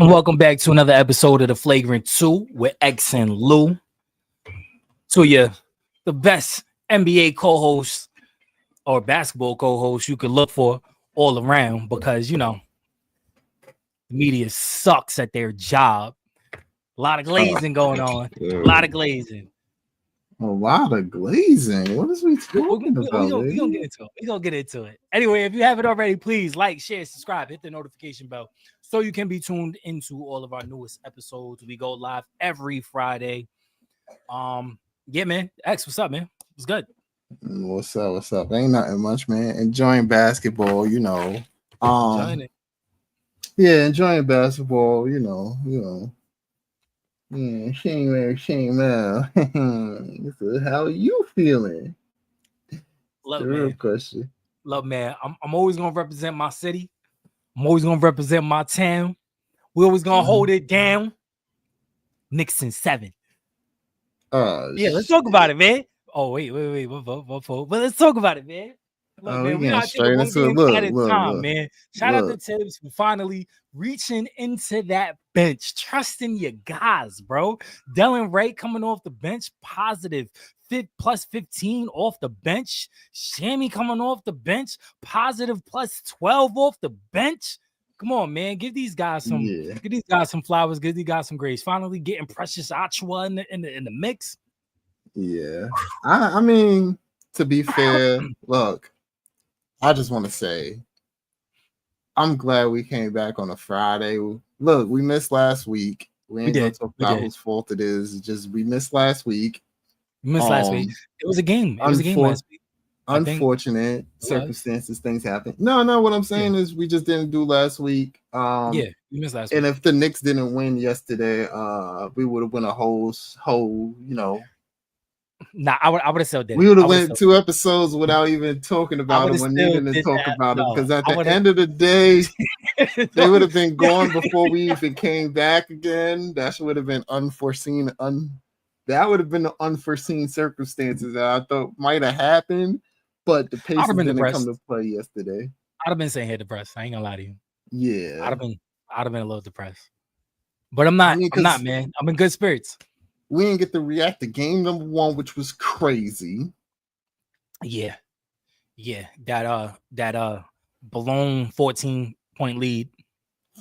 And welcome back to another episode of the Flagrant 2 with X and Lou. To you, the best NBA co-host or basketball co-host you could look for all around because, the media sucks at their job. A lot of glazing going on. A lot of glazing. A lot of glazing. What is we talking about? We're gonna get into it. We're gonna get into it. Anyway, if you haven't already, please like, share, subscribe, hit the notification bell so you can be tuned into all of our newest episodes. We go live every Friday. Yeah, man. X, what's up, man? What's good? What's up? What's up? Ain't nothing much, man. Enjoying basketball, Enjoying it. Yeah, enjoying basketball, Yeah, Shane Mel. How are you feeling? Look, the man. Real question. Look, man. I'm always gonna represent my city. I'm always gonna represent my town. We're always gonna hold it down. Nixon 7. Yeah, let's talk about it, man. Oh, wait. But let's talk about it, man. Look, man, we gotta take it one game at a time, man. Shout out to Tibbs for finally reaching into that bench, trusting your guys, bro. Dylan Wright coming off the bench, positive plus 15 off the bench. Shammy coming off the bench, positive plus 12 off the bench. Come on, man. Give these guys some flowers, give these guys some grace. Finally getting Precious Achua in the mix. Yeah. I mean, to be fair, look, I just want to say I'm glad we came back on a Friday. Look, we missed last week. We ain't gonna talk about whose fault it is. It's just we missed last week. Last week. It was a game. It was a game last week. Unfortunate circumstances, things happen. No, what I'm saying is we just didn't do last week. We missed last week. And if the Knicks didn't win yesterday, we would have won a whole, Nah, I would have said that. We would have went 2 episodes without even talking about them or needing to talk about them because at the end of the day, they would have been gone before we even came back again. That would have been unforeseen. That would have been the unforeseen circumstances that I thought might have happened, but the Pacers didn't come to play yesterday. I'd have been saying here depressed. I ain't gonna lie to you. Yeah, I'd have been a little depressed, but I'm not. I'm not, man. I'm in good spirits. We didn't get to react to game number 1, which was crazy. Yeah. That blown 14-point lead.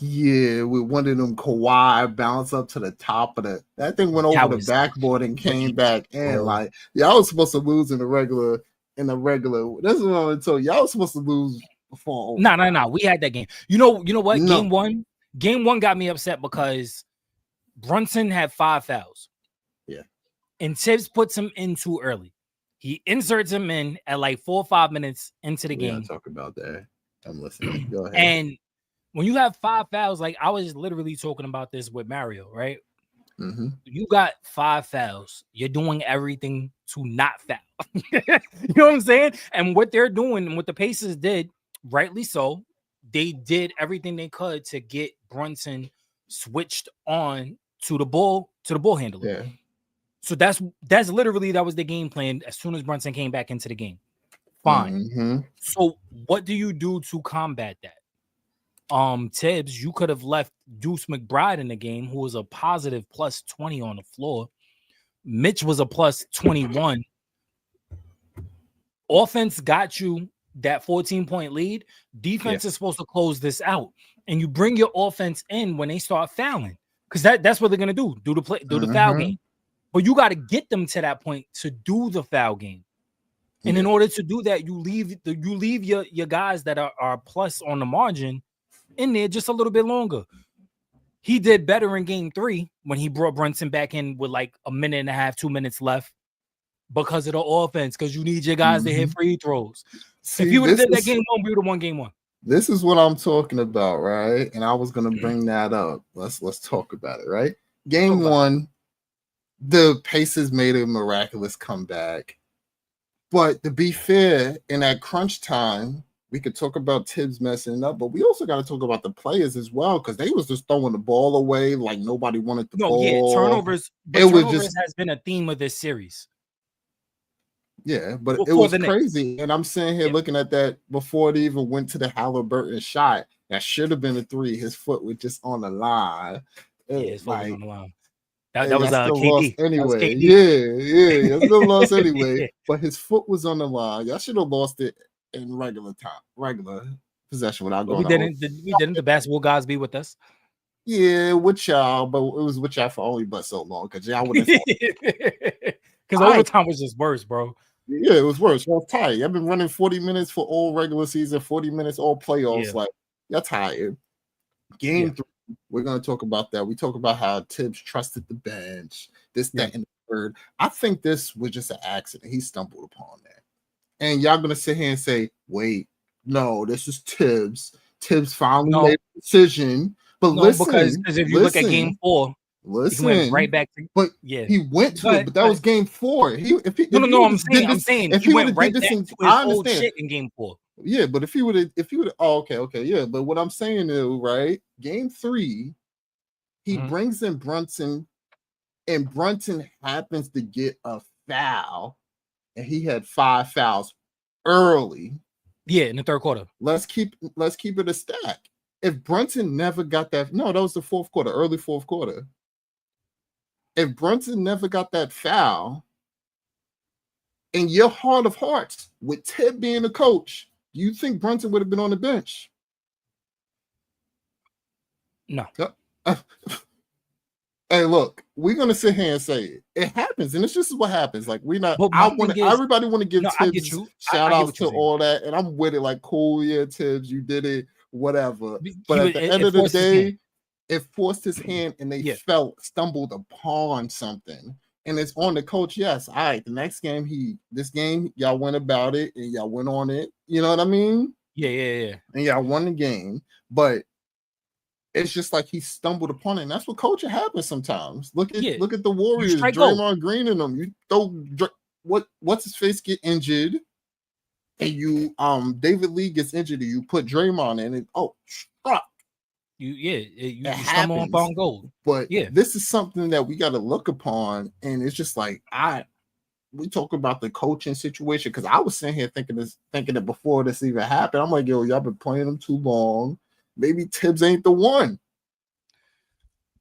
Yeah, with one of them Kawhi bounce up to the top of that thing went over the backboard and came back in. Like y'all was supposed to lose in the regular. This is what I'm told. Y'all was supposed to lose before. No. We had that game. You know what? No. Game one got me upset because Brunson had 5 fouls. Yeah. And Tibbs puts him in too early. He inserts him in at like 4 or 5 minutes into the game. Talk about that. I'm listening. Go ahead. And when you have 5 fouls, like I was literally talking about this with Mario, right? Mm-hmm. You got 5 fouls. You're doing everything to not foul. You know what I'm saying? And what they're doing and what the Pacers did, rightly so, they did everything they could to get Brunson switched on to the ball handler. Yeah. So that's literally that was the game plan as soon as Brunson came back into the game. Fine. Mm-hmm. So what do you do to combat that? Tibbs, you could have left Deuce McBride in the game, who was a positive plus 20 on the floor. Mitch was a plus 21. Offense got you that 14-point lead. Defense is supposed to close this out. And you bring your offense in when they start fouling. Because that's what they're gonna do the foul game. But you got to get them to that point to do the foul game. And in order to do that, you leave your guys that are plus on the margin in there just a little bit longer. He did better in game 3 when he brought Brunson back in with like a minute and a half, 2 minutes left because of the offense, because you need your guys to hit free throws. See, if you would have did that game 1, we would have won game 1. This is what I'm talking about, right? And I was going to bring that up. Let's talk about it, right? Game 1, the Pacers made a miraculous comeback. But to be fair, in that crunch time, we could talk about Tibbs messing up, but we also got to talk about the players as well, because they was just throwing the ball away like nobody wanted the ball. Yeah, turnovers. Turnovers has been a theme of this series. Yeah, but it was crazy. And I'm sitting here looking at that before it even went to the Halliburton shot. That should have been a 3. His foot was just on the line. Yeah, his foot was on the line. And That was y'all still KD. lost anyway. KD. Yeah, y'all still lost anyway. But his foot was on the line. Y'all should have lost it in regular possession without going. We didn't. The basketball guys be with us. Yeah, with y'all, but it was with y'all for only but so long because y'all would have. Because overtime was just worse, bro. Yeah, it was worse. Y'all tired. I've been running 40 minutes for all regular season, 40 minutes all playoffs. Yeah. Like, y'all tired. Game 3, we're going to talk about that. We talk about how Tibbs trusted the bench, this, that, and the third. I think this was just an accident. He stumbled upon that. And y'all going to sit here and say, wait, no, this is Tibbs. Tibbs finally made a decision. But listen, because if you look at game 4, he went right back to. But he went to it. But that was game 4. I'm saying if he went right back to his old shit in game 4. Yeah, but if he would have, okay, yeah. But what I'm saying is, right, game 3, he brings in Brunson, and Brunson happens to get a foul, and he had 5 fouls early. Yeah, in the third quarter. Let's keep it a stack. If Brunson never got that, no, that was the fourth quarter, early fourth quarter. If Brunson never got that foul, in your heart of hearts, with Ted being the coach, do you think Brunson would have been on the bench? No. Hey, look, we're gonna sit here and say it happens, and it's just what happens. Like everybody want to give Tibbs shout outs to all that, and I'm with it. Like, cool, yeah, Tibbs, you did it, whatever. But at the end of the day, it forced his hand, and they stumbled upon something, and it's on the coach. Yes, all right. The next game, this game, y'all went about it, and y'all went on it. You know what I mean? Yeah. And y'all won the game, but it's just like he stumbled upon it, and that's what coaching happens sometimes. Look at the Warriors, Draymond Green and them. You throw what's his face get injured, and you David Lee gets injured, and you put Draymond in, and struck. You stumble upon gold. But this is something that we got to look upon, and it's just like we talk about the coaching situation, because I was sitting here thinking that before this even happened. I'm like, yo, y'all been playing them too long. Maybe Tibbs ain't the one.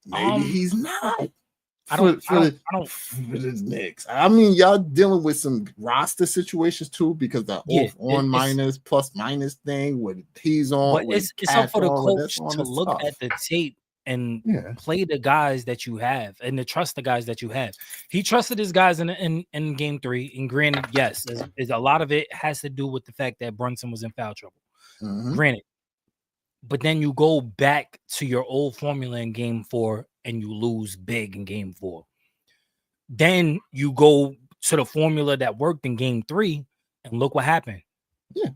Maybe he's not. I don't. For the Knicks. I mean, y'all dealing with some roster situations too, because the minus plus minus thing with he's on. But it's up for the coach to look at the tape and play the guys that you have, and to trust the guys that you have. He trusted his guys in game 3, and granted, yes, is a lot of it has to do with the fact that Brunson was in foul trouble. Granted. But then you go back to your old formula in game 4 and you lose big in game 4. Then you go to the formula that worked in game 3 and look what happened. Yeah.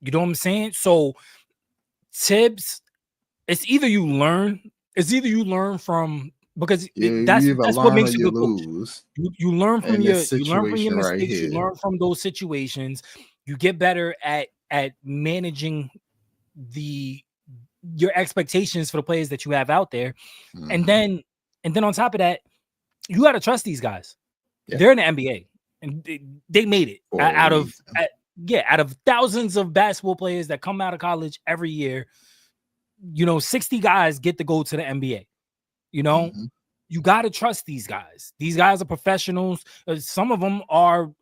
You know what I'm saying? So Tibbs, it's either you learn from, because that's what makes you good coach. You learn from your mistakes, you learn from those situations, you get better at managing your expectations for the players that you have out there. And then on top of that, you got to trust these guys. They're in the NBA, and they made it out of thousands of basketball players that come out of college every year. 60 guys get to go to the NBA. You got to trust these guys. These guys are professionals. Some of them are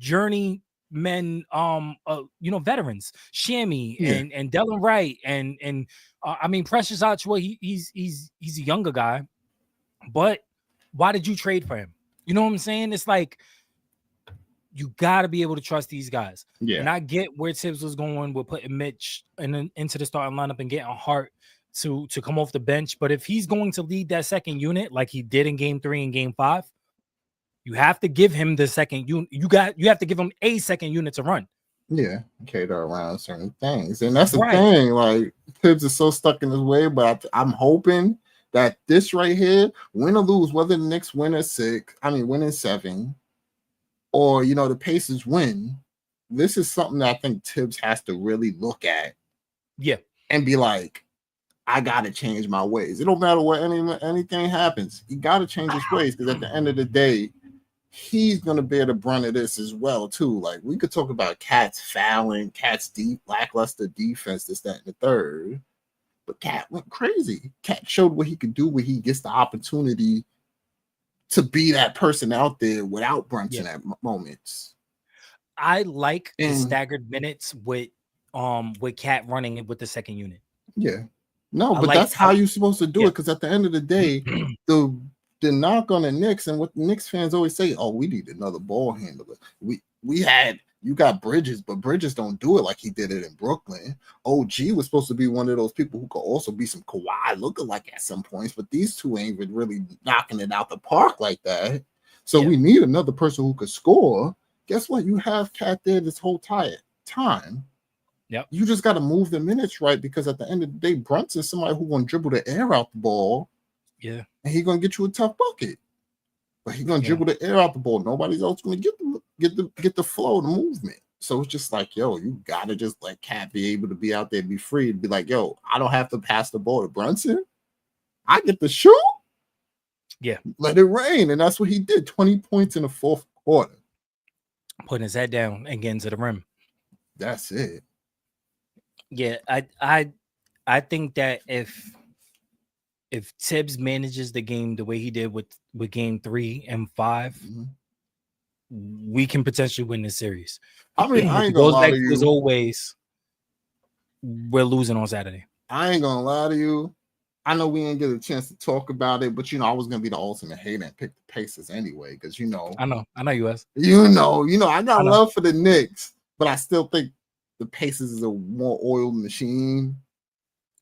journeymen, veterans, Shammy and Delon Wright and I mean Precious Achiuwa. He's a younger guy, but why did you trade for him? You know what I'm saying? It's like you got to be able to trust these guys. And I get where Tibbs was going with putting Mitch into the starting lineup and getting Hart to come off the bench. But if he's going to lead that second unit like he did in game 3 and game 5, you have to give him the second unit. You have to give him a second unit to run. Yeah, cater around certain things, and that's the thing. Like Tibbs is so stuck in his way, but I'm hoping that this right here, win or lose, whether the Knicks win in 7, or the Pacers win, this is something that I think Tibbs has to really look at. Yeah, and be like, I gotta change my ways. It don't matter what anything happens. He gotta change his ways, because at the end of the day, he's gonna bear the brunt of this as well too. Like, we could talk about Cats fouling, Cats lackluster defense, this, that, and the third. But Cat went crazy. Cat showed what he could do when he gets the opportunity to be that person out there without Brunson at moments. I like the staggered minutes with Cat running it with the second unit. Yeah. No, but that's how you're supposed to do it, because at the end of the day, the knock on the Knicks, and what the Knicks fans always say, oh, we need another ball handler. You got Bridges, but Bridges don't do it like he did it in Brooklyn. OG was supposed to be one of those people who could also be some Kawhi lookalike at some points, but these two ain't been really knocking it out the park like that. So we need another person who could score. Guess what? You have Cat there this whole time. Yep. You just got to move the minutes right, because at the end of the day, Brunson's somebody who's going to dribble the air out the ball. Yeah. And he's going to get you a tough bucket. But he's going to dribble the air out the ball. Nobody's else going to get the flow, the movement. So it's just like, yo, you got to just let Cat be able to be out there, be free, and be like, yo, I don't have to pass the ball to Brunson. I get the shoot. Yeah. Let it rain. And that's what he did. 20 points in the fourth quarter. Putting his head down and getting to the rim. That's it. Yeah, I think that if Tibbs manages the game the way he did with game 3 and 5, we can potentially win this series. I mean, I ain't gonna lie to you. As always, we're losing on Saturday. I ain't gonna lie to you. I know we didn't get a chance to talk about it, but I was gonna be the ultimate hater and pick the Pacers anyway, because I know you was. I got love for the Knicks, but I still think the Pacers is a more oiled machine,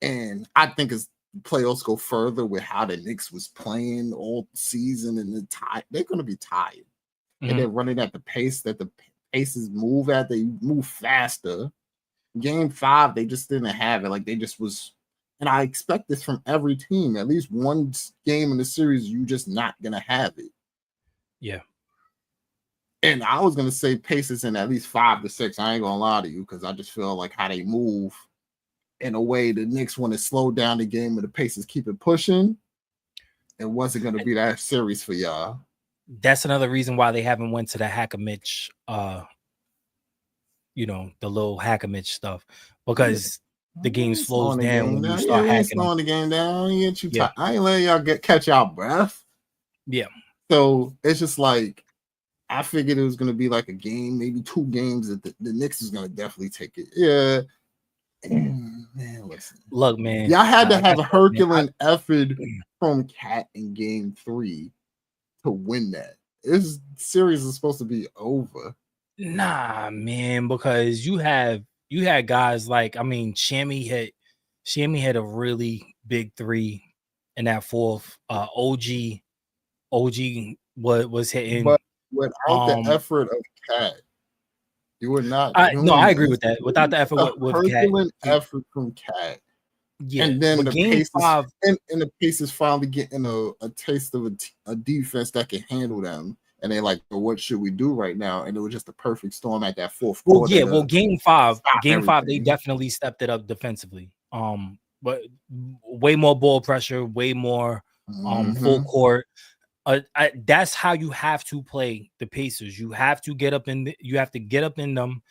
and I think as playoffs go further with how the Knicks was playing all season, and they're gonna be tired, and they're running at the pace that the Pacers move at. They move faster. Game 5, they just didn't have it. Like, they just was. And I expect this from every team. At least one game in the series, you just not going to have it. Yeah. And I was going to say Pacers in at least 5 to 6. I ain't going to lie to you, because I just feel like how they move in a way the Knicks want to slow down the game and the Pacers keep it pushing. It wasn't going to be that series for y'all. That's another reason why they haven't went to the Hack-a-Mitch, the little Hack-a-Mitch stuff, because the game slows down when you start hacking. Slowing the game down. I ain't letting y'all catch y'all breath. Yeah. So it's just like, I figured it was going to be like a game, maybe 2 games that the Knicks is going to definitely take it. Yeah. Man, listen. Look, man. Y'all had to have a Herculean effort from Cat in game 3 to win that. This series is supposed to be over. Nah, man, because you had guys like, Shammy hit a really big 3 in that fourth. OG was hitting, but without the effort of Cat, you would not. I agree with that. Without the effort with Cat, effort from Cat. Yeah, and then the game Pacers, 5, and the Pacers finally getting a taste of a defense that can handle them. And they like, well, what should we do right now? And it was just a perfect storm at that fourth quarter. Yeah, game 5, they definitely stepped it up defensively. But way more ball pressure, way more full court. That's how you have to play the Pacers. You have to get up in them,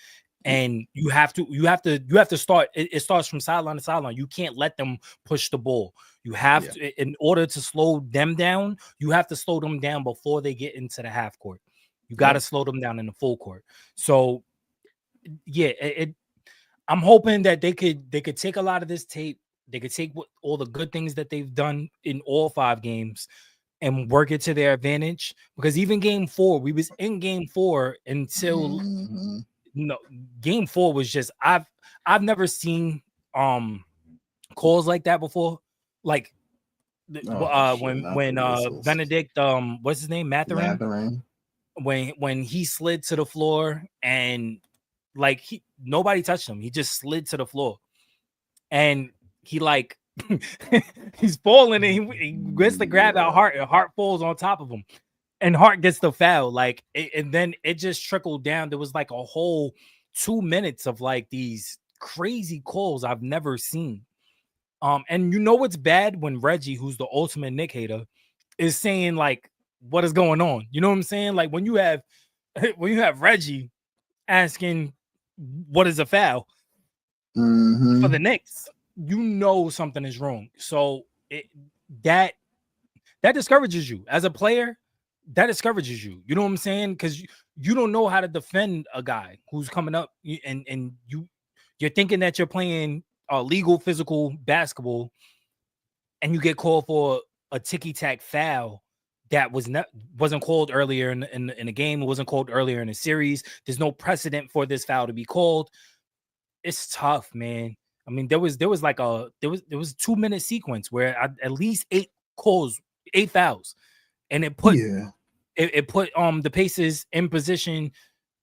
and you have to start. It starts from sideline to sideline. You can't let them push the ball. You have to, in order to slow them down, you have to slow them down before they get into the half court. You got to slow them down in the full court. So, yeah, I'm hoping that they could take a lot of this tape. They could take all the good things that they've done in all 5 games and work it to their advantage. Because even game 4, we was in game 4 until game 4 was just I've never seen calls like that before. Like when Benedict what's his name, Mathurin, when he slid to the floor and like nobody touched him, he just slid to the floor and he like he's falling and he gets to grab out Hart and Hart falls on top of him and Hart gets the foul. Like and then it just trickled down. There was like a whole 2 minutes of like these crazy calls I've never seen. And what's bad when Reggie, who's the ultimate Nick hater, is saying like, what is going on? You know what I'm saying? Like when you have Reggie asking what is a foul for the Knicks. you know something is wrong. So that discourages you as a player. That discourages you. You know what I'm saying? Because you don't know how to defend a guy who's coming up, and you're thinking that you're playing legal physical basketball, and you get called for a ticky-tack foul that wasn't called earlier in the game. It wasn't called earlier in the series. There's no precedent for this foul to be called. It's tough, man. I mean, there was like a 2-minute sequence where at least 8 fouls, and it put it put the Pacers in position,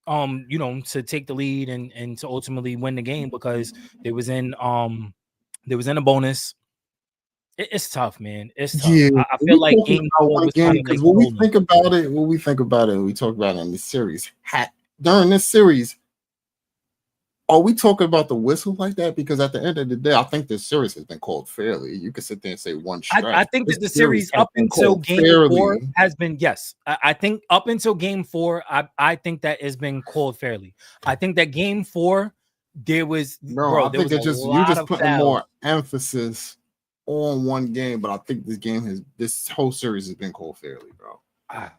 to take the lead and to ultimately win the game because they was in a bonus. It's tough, man. It's tough. Yeah, I feel like game 4 was kind of like when we think about it, we talk about it in the series. During this series, are we talking about the whistle like that? Because at the end of the day, I think this series has been called fairly. You could sit there and say one stretch. I think that the series up until game 4 has been, yes. I think up until game 4, I think that has been called fairly. I think that game 4, there was I think it's just you just putting more emphasis on one game, but I think this whole series has been called fairly, bro.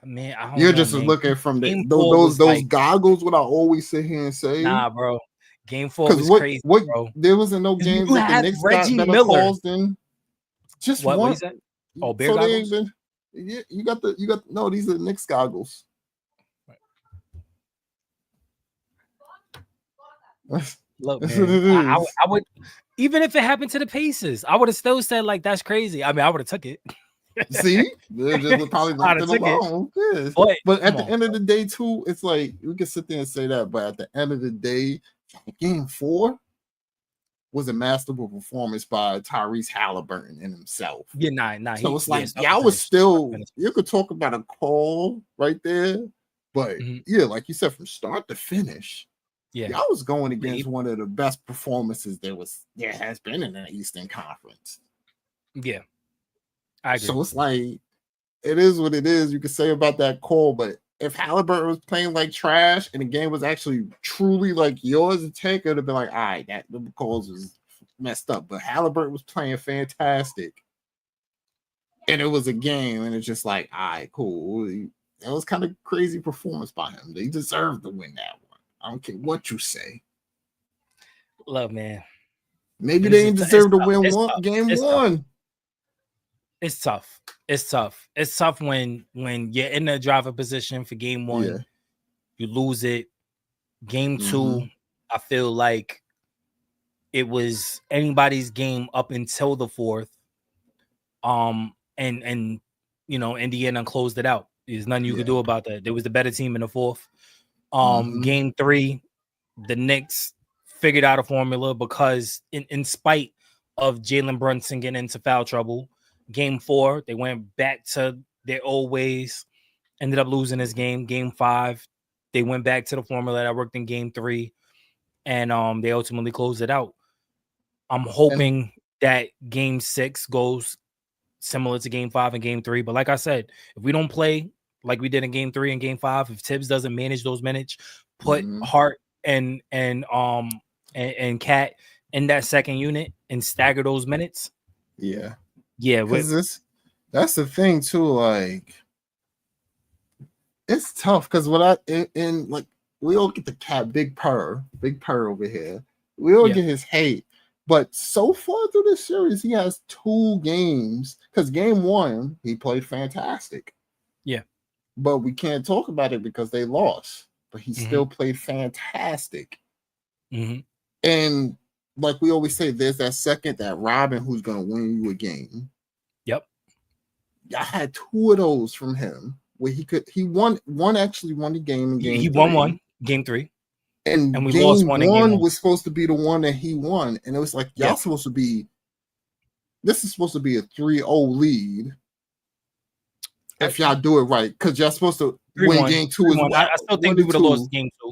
Man, you're just looking from those goggles. What I always sit here and say, nah, bro. Game 4 was crazy, bro. There wasn't no games that the Knicks got better calls than just one. What is that? Oh, bear goggles. You got no. These are Knicks goggles. Look, man, I would, even if it happened to the Pacers, I would have still said like that's crazy. I mean, I would have took it. See, they just probably left it alone. But at the end of the day, too, it's like we can sit there and say that, but at the end of the day, game 4 was a masterful performance by Tyrese Halliburton in himself. Yeah, nah. So it's like y'all was still. You could talk about a call right there, but yeah, like you said, from start to finish. Yeah, y'all was going against one of the best performances there has been in the Eastern Conference. Yeah, I agree. So it's like it is what it is. You could say about that call, but if Halliburton was playing like trash and the game was actually truly like yours to take, it would have been like, all right, that the calls was messed up. But Halliburton was playing fantastic, and it was a game, and it's just like, all right, cool. It was kind of crazy performance by him. They deserved to win that one. I don't care what you say. Look, man. Maybe they didn't deserve to win game 1. It's tough. It's tough when you're in the driver position for game 1, you lose it. Game 2, I feel like it was anybody's game up until the 4th. And Indiana closed it out. There's nothing you could do about that. There was the better team in the 4th. Game 3, the Knicks figured out a formula because in spite of Jalen Brunson getting into foul trouble, game 4, they went back to their old ways, ended up losing this game. Game 5, they went back to the formula that worked in game 3, and they ultimately closed it out. I'm hoping that game 6 goes similar to game 5 and game 3. But like I said, if we don't play like we did in game 3 and game 5, if Tibbs doesn't manage those minutes, put Hart and Cat in that second unit and stagger those minutes. Yeah, because that's the thing too. Like, it's tough because like we all get the Cat big purr over here. We all get his hate. But so far through this series, he has 2 games. Because game 1, he played fantastic. Yeah. But we can't talk about it because they lost. But he still played fantastic. And like we always say, there's that Robin who's going to win you a game. Yep. I had 2 of those from him where he actually won the game in game 3. He won one, game 3. And we game lost one. One was supposed to be the one that he won, and it was like y'all supposed to be. This is supposed to be a 3-0 lead. If y'all do it right, because y'all supposed to win game 2 as well. I still think we would have lost game 2.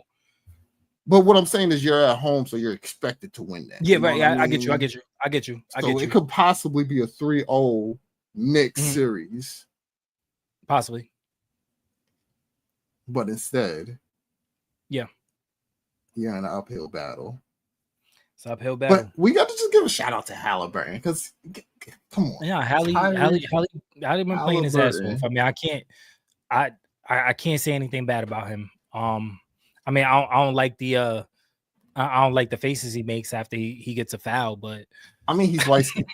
But what I'm saying is, you're at home, so you're expected to win that. Yeah, right. I get you. So it could possibly be a 3-0 Knicks series, possibly. But instead, you're in an uphill battle. It's uphill battle. But we got to just give a shout out to Halliburton because, come on. Yeah, Hallie been playing his ass off. I mean, I can't say anything bad about him. I mean, I don't like the I don't like the faces he makes after he gets a foul, but I mean, he's light skinned.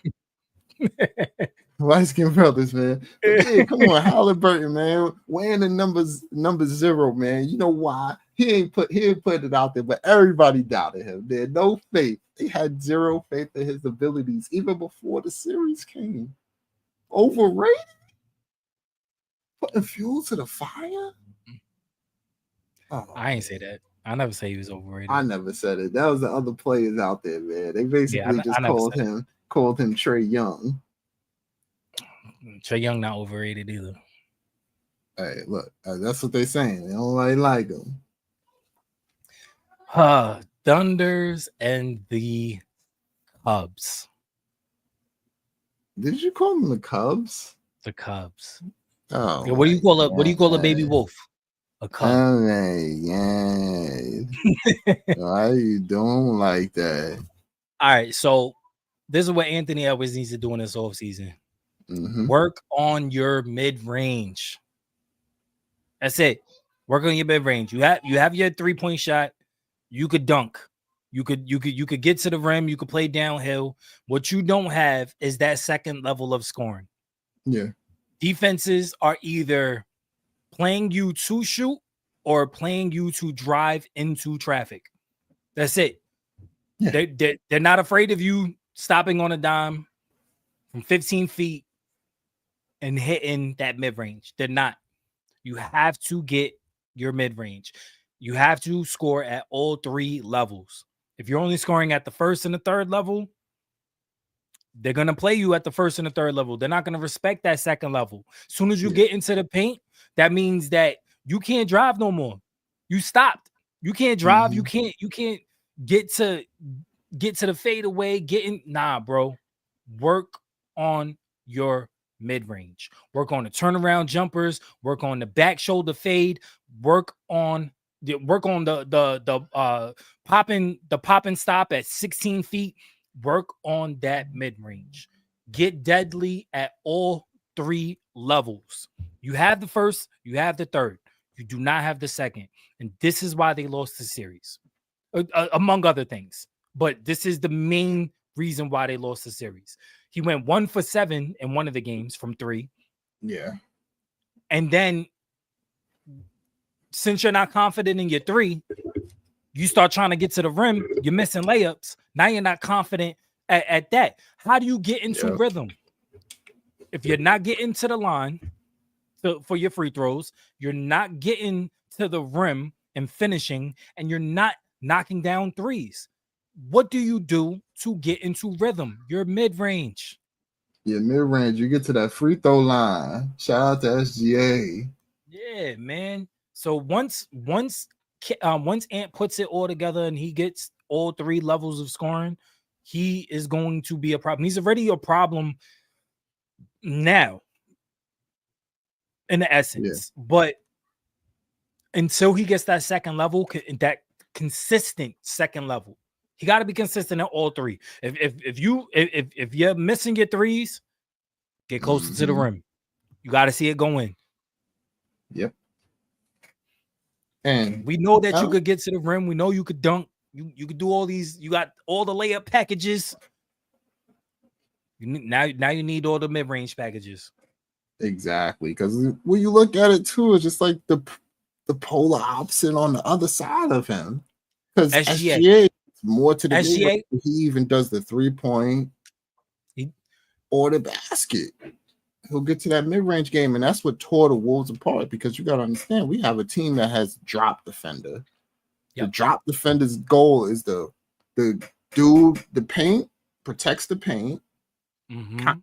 Light skinned brothers, man. But yeah, come on, Halliburton, man. Wearing the number 0, man. You know why? He ain't put it out there, but everybody doubted him. They had no faith. They had zero faith in his abilities, even before the series came. Overrated? Putting fuel to the fire? Oh, I ain't say that. I never say he was overrated. I never said it. That was the other players out there, man. They basically just called him Trae Young. Trae Young not overrated either. Hey, look, that's what they're saying. They don't like him. Thunders and the Cubs. Did you call them the Cubs? The Cubs. Oh, what do you call it? What do you call a baby wolf? A cub. Oh my God. Why are you doing like that? All right, so this is what Anthony Edwards needs to do in this offseason. Mm-hmm. Work on your mid-range. That's it. Work on your mid-range. You have your 3-point shot. You could dunk. You could get to the rim. You could play downhill. What you don't have is that second level of scoring. Yeah. Defenses are either playing you to shoot or playing you to drive into traffic. That's it. Yeah. They're not afraid of you stopping on a dime from 15 feet and hitting that mid-range. They're not. You have to get your mid-range. You have to score at all 3 levels. If you're only scoring at the first and the third level, they're going to play you at the first and the third level. They're not going to respect that second level. As soon as you get into the paint, that means that you can't drive no more. You stopped. You can't drive. Mm-hmm. You can't get to the fadeaway. Nah, bro. Work on your mid-range. Work on the turnaround jumpers. Work on the back shoulder fade. Work on the popping stop at 16 feet. Work on that mid-range. Get deadly at all 3 levels. You have the first, you have the third. You do not have the second. And this is why they lost the series, among other things. But this is the main reason why they lost the series. He went 1 for 7 in one of the games from 3. Yeah. And then, since you're not confident in your 3, you start trying to get to the rim. You're missing layups. Now you're not confident at that. How do you get into rhythm? If you're not getting to the line for your free throws, you're not getting to the rim and finishing, and you're not knocking down threes. What do you do to get into rhythm? Your mid-range. Yeah, mid-range. You get to that free throw line. Shout out to SGA. Yeah, man. So once Ant puts it all together and he gets all 3 levels of scoring, he is going to be a problem. He's already a problem now, in the essence. Yeah. But until he gets that second level, that consistent second level, he got to be consistent at all 3. If you're missing your 3s, get closer to the rim. You got to see it go in. Yep. And we know that you could get to the rim. We know you could dunk. You could do all these. You got all the layup packages. Now you need all the mid-range packages. Exactly, because when you look at it too, it's just like the polar opposite on the other side of him. Because SGA is more to the SGA. He even does the 3-point or the basket. He'll get to that mid-range game, and that's what tore the Wolves apart. Because you got to understand, we have a team that has drop defender. Yep. The drop defender's goal is the paint, protects the paint.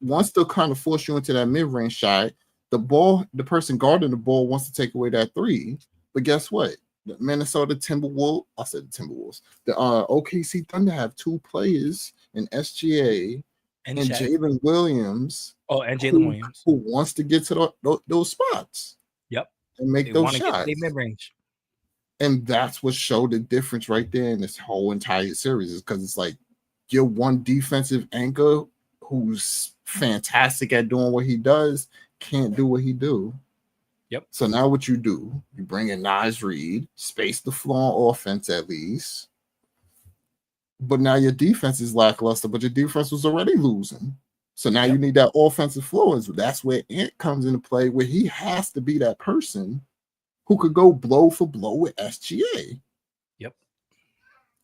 Wants to kind of force you into that mid-range shot. The person guarding the ball wants to take away that 3. But guess what? The Timberwolves, the OKC Thunder have 2 players in SGA and Jalen Williams. Oh, and Jalen Williams, who wants to get to those spots. Yep, and make those shots. Mid-range. And that's what showed the difference right there in this whole entire series, is because it's like your one defensive anchor who's fantastic at doing what he does can't do what he do. Yep. So now what you do, you bring in Naz Reid, space the floor on offense at least. But now your defense is lackluster, but your defense was already losing. So now you need that offensive flow. That's where Ant comes into play, where he has to be that person who could go blow for blow with SGA. Yep.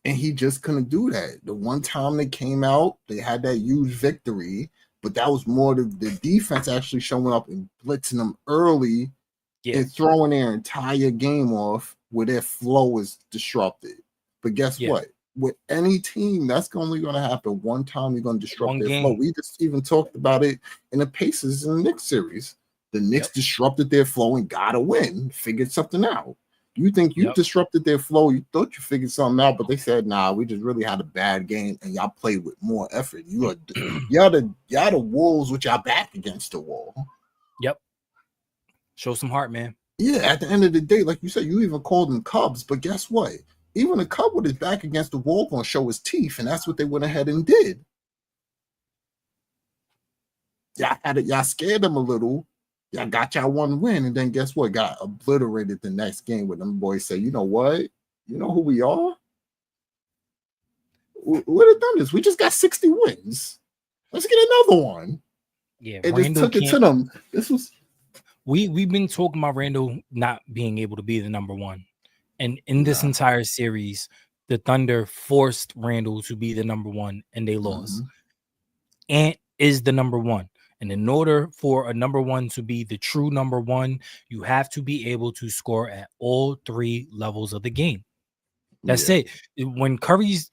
And he just couldn't do that. The one time they came out, they had that huge victory, but that was more the defense actually showing up and blitzing them early and throwing their entire game off where their flow is disrupted. But guess what? With any team, that's only going to happen one time. You're going to disrupt their flow. We just even talked about it in the Pacers and the Knicks series. The Knicks disrupted their flow and got a win, figured something out. You think you disrupted their flow, you thought you figured something out, but they said, nah, we just really had a bad game and y'all played with more effort. Y'all the Wolves with y'all back against the wall. Yep. Show some heart, man. Yeah, at the end of the day, like you said, you even called them Cubs, but guess what? Even a Cub with his back against the wall gonna show his teeth, and that's what they went ahead and did. Y'all scared them a little. Y'all got y'all one win, and then guess what? Got obliterated the next game when them boys say, you know what? You know who we are? We're the Thunders. We just got 60 wins. Let's get another one. Yeah, it just took it to them. This was we've been talking about Randall not being able to be the number one. And in this entire series, the Thunder forced Randall to be the number one, and they lost. Ant is the number one. And in order for a number one to be the true number one, you have to be able to score at all three levels of the game. That's it. When Curry's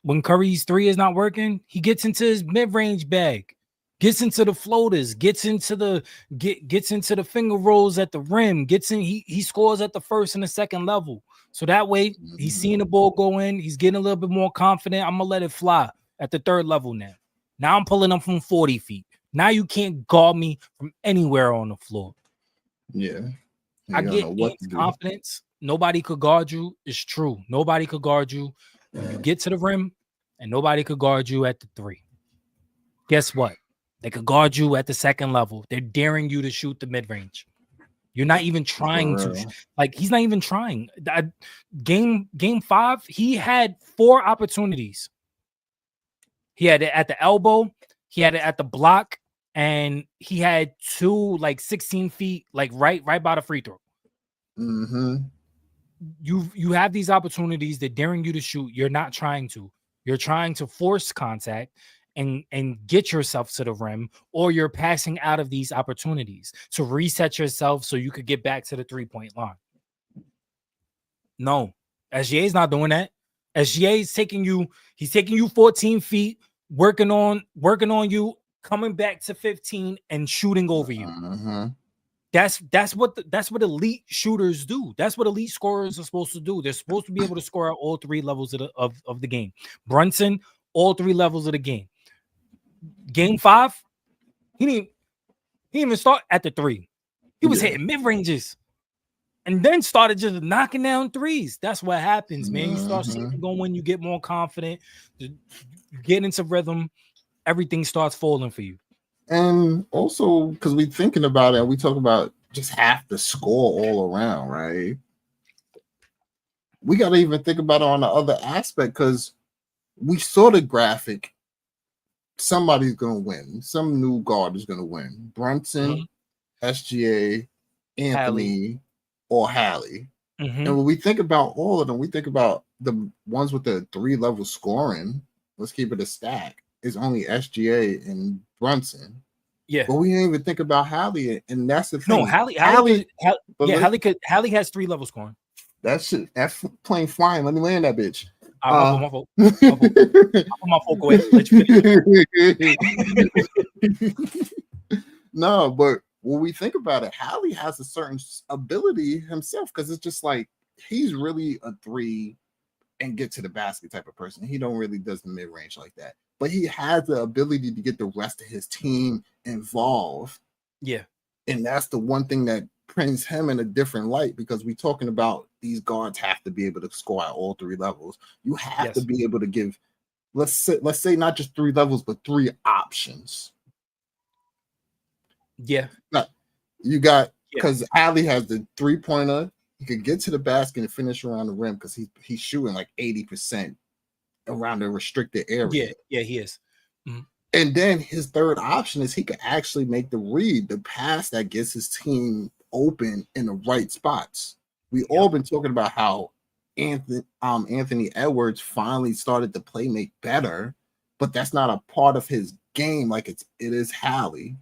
three is not working, he gets into his mid-range bag, gets into the floaters, gets into the finger rolls at the rim, he scores at the first and the second level. So that way he's seeing the ball go in, he's getting a little bit more confident. I'm gonna let it fly at the third level now. Now I'm pulling them from 40 feet. Now you can't guard me from anywhere on the floor. Yeah. I get confidence. Nobody could guard you. It's true. Nobody could guard you. You get to the rim, and nobody could guard you at the three. Guess what? They could guard you at the second level. They're daring you to shoot the mid-range. You're not even trying to. Like, he's not even trying. Game 5, he had 4 opportunities. He had it at the elbow, he had it at the block, and he had 2 like 16 feet, like right by the free throw. You have these opportunities. They're daring you to shoot. You're not trying to. You're trying to force contact and get yourself to the rim, or you're passing out of these opportunities to reset yourself so you could get back to the 3-point line. No, SGA is not doing that. SGA is taking you. He's taking you 14 feet, working on you, coming back to 15 and shooting over you. That's what elite shooters do. That's what elite scorers are supposed to do. They're supposed to be able to score at all 3 levels of the game. Brunson, all 3 levels of the game. Game 5, he didn't even start at the 3. He was hitting mid-ranges and then started just knocking down threes. That's what happens, man. You start seeing it going, you get more confident, you get into rhythm, everything starts falling for you. And also, because we're thinking about it, we talk about just half the score all around, right? We got to even think about it on the other aspect, because we saw the graphic. Somebody's going to win. Some new guard is going to win. Brunson, SGA, Anthony, or Hallie. And when we think about all of them, we think about the ones with the 3-level scoring. Let's keep it a stack. It's only SGA and Brunson. Yeah. But we didn't even think about Hallie, and that's the thing. No, Hallie has 3-level scoring. That's plane flying. Let me land that bitch. My fault. I'll put my fork away. Let you finish. No, but when we think about it, Hallie has a certain ability himself, because it's just like he's really a 3 and get to the basket type of person. He don't really does the mid-range like that. But he has the ability to get the rest of his team involved. Yeah. And that's the one thing that brings him in a different light, because we're talking about these guards have to be able to score at all 3 levels. You have to be able to give let's say not just 3 levels, but 3 options. Yeah. You got, because Hallie has the 3-pointer. He could get to the basket and finish around the rim because he's shooting like 80% around the restricted area. Yeah, he is. Mm-hmm. And then his third option is he could actually make the read, the pass that gets his team open in the right spots. We all been talking about how Anthony Edwards finally started to play make better, but that's not a part of his game like it is Hallie.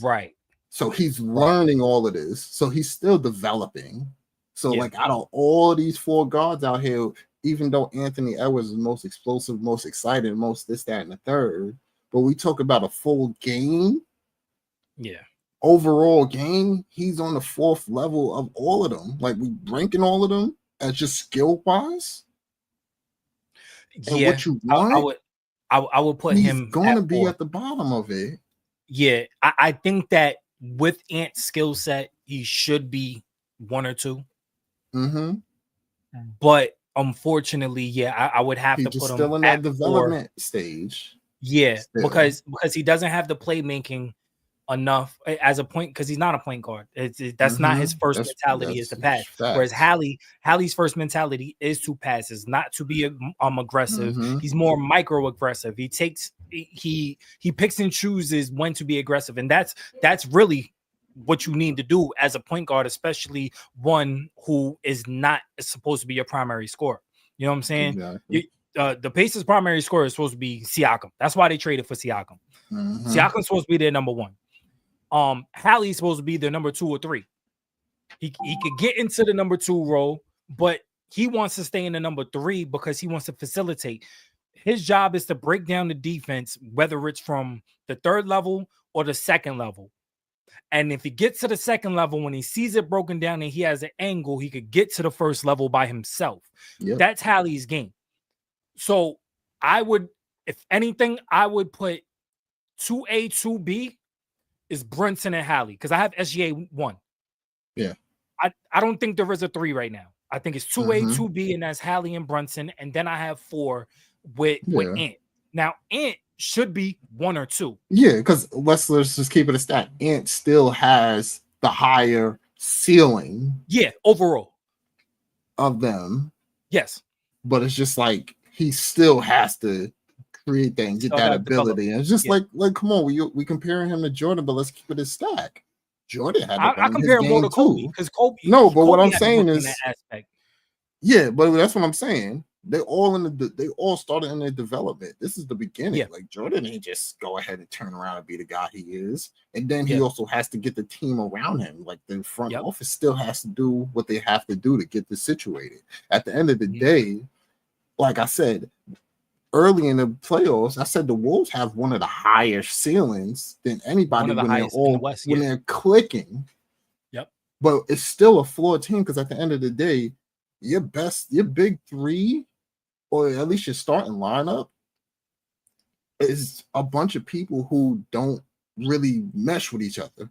Right. So he's learning all of this. So he's still developing. So like out of all these 4 guards out here, even though Anthony Edwards is the most explosive, most exciting, most this, that, and the third, but we talk about a full game. Yeah. Overall game, he's on the 4th level of all of them. Like we ranking all of them as just skill wise. And what you want, I would put him. He's going to be at the bottom of it. Yeah, I think that with Ant's skill set, he should be 1 or 2. Mm-hmm. But unfortunately, I would have to put him still in that development stage. Yeah, because he doesn't have the playmaking enough as a point, because he's not a point guard. That's not his first mentality is to pass. Whereas Hallie's first mentality is to pass, is not to be aggressive. Mm-hmm. He's more micro aggressive. He picks and chooses when to be aggressive, and that's really what you need to do as a point guard, especially one who is not supposed to be your primary scorer. You know what I'm saying? Exactly. The Pacers' primary scorer is supposed to be Siakam. That's why they traded for Siakam. Mm-hmm. Siakam's supposed to be their number 1. Hallie's supposed to be their number 2 or 3. He could get into the number 2 role, but he wants to stay in the number 3 because he wants to facilitate. His job is to break down the defense, whether it's from the 3rd level or the 2nd level. And if he gets to the 2nd level, when he sees it broken down and he has an angle, he could get to the 1st level by himself. Yep. That's Hallie's game. So I would, if anything, I would put 2A, 2B is Brunson and Hallie, because I have SGA 1. Yeah. I don't think there is a 3 right now. I think it's 2A, 2B, and that's Hallie and Brunson. And then I have 4 with Ant. Now, Ant should be 1 or 2. Yeah, because let's just keep it a stat. Ant still has the higher ceiling. Yeah, overall. Of them. Yes. But it's just like he still has to create that and get that ability. And it's just like come on, we comparing him to Jordan, but let's keep it a stack. Jordan had to I compare him more to Kobe, because Kobe. No, but what I'm saying is that aspect. Yeah, but that's what I'm saying. They all started in their development. This is the beginning. Yeah. Like Jordan ain't just go ahead and turn around and be the guy he is. And then he also has to get the team around him. Like the front office still has to do what they have to do to get this situated. At the end of the day, like I said, early in the playoffs, I said the Wolves have one of the highest ceilings than anybody when they're clicking. Yep. But it's still a flawed team because at the end of the day, your big 3, or at least your starting lineup, is a bunch of people who don't really mesh with each other.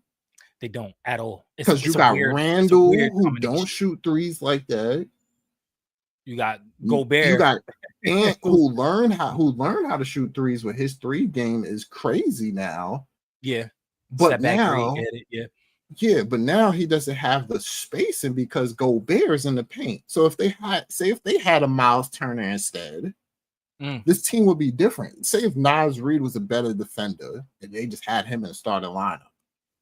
They don't at all. Because you got Randall who don't shoot threes like that. You got Gobert. You got Ant who learned how to shoot threes with his 3 game is crazy now. Yeah. But now, but now he doesn't have the spacing because Gobert's in the paint. So if they had a Miles Turner instead, this team would be different. Say if Naz Reid was a better defender and they just had him in the starting lineup,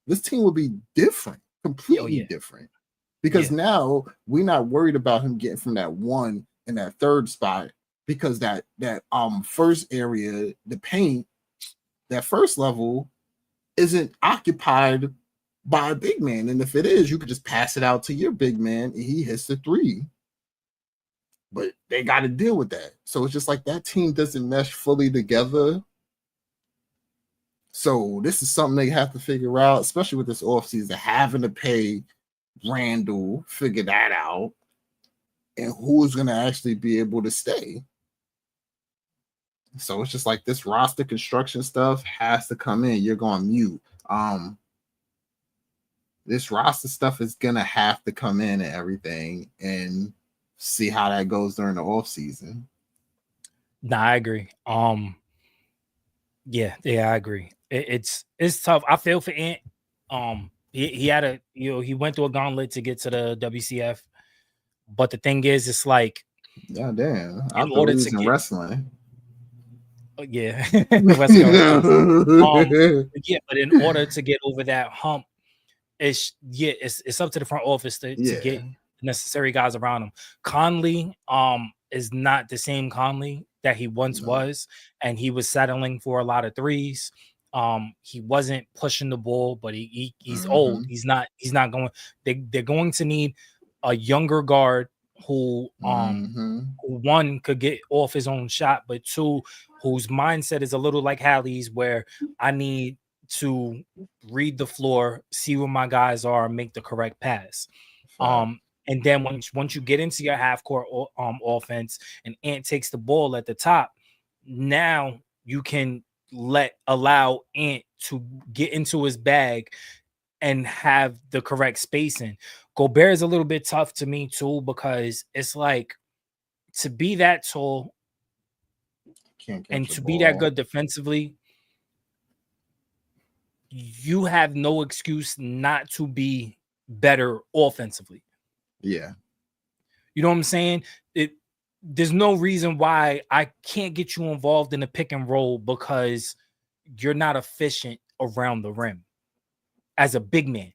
this team would be different, completely different. Because now we're not worried about him getting from that 1 and that 3rd spot, because that first area, the paint, that first level isn't occupied by a big man. And if it is, you could just pass it out to your big man and he hits the 3. But they got to deal with that. So it's just like that team doesn't mesh fully together. So this is something they have to figure out, especially with this offseason, having to pay Randall, figure that out, and who's going to actually be able to stay. So it's just like this roster construction stuff has to come in. You're going mute. This roster stuff is going to have to come in and everything, and see how that goes during the off season. Nah, I agree. Yeah, I agree. It's tough. I feel for Ant. He had a he went through a gauntlet to get to the WCF, but the thing is, it's like, yeah, damn. I in thought order he to was in get, wrestling. yeah, West Coast. Yeah, but in order to get over that hump, it's up to the front office to get the necessary guys around him. Conley is not the same Conley that he once was, and he was settling for a lot of threes. He wasn't pushing the ball, but he's old. He's not going. They're going to need a younger guard who one could get off his own shot, but two, whose mindset is a little like Hallie's, where I need to read the floor, see where my guys are, make the correct pass. And then once you get into your half court offense and Ant takes the ball at the top, now you can allow Ant to get into his bag and have the correct spacing. Gobert is a little bit tough to me too, because it's like, to be that tall and to be that good defensively, you have no excuse not to be better offensively. Yeah. You know what I'm saying? There's no reason why I can't get you involved in a pick and roll because you're not efficient around the rim as a big man.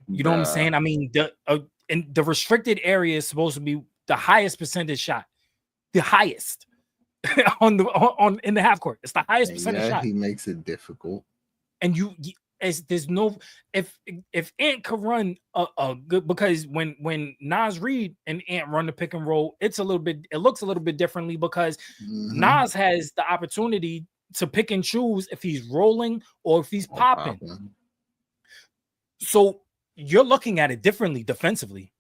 You know what I'm saying? I mean, the restricted area is supposed to be the highest percentage shot, the highest in the half court. It's the highest percentage shot. He makes it difficult. And there's no, if Ant could run a good, because when Nas Reed and Ant run the pick and roll, it looks a little bit differently, because Nas has the opportunity to pick and choose if he's rolling or if he's popping. So you're looking at it differently defensively.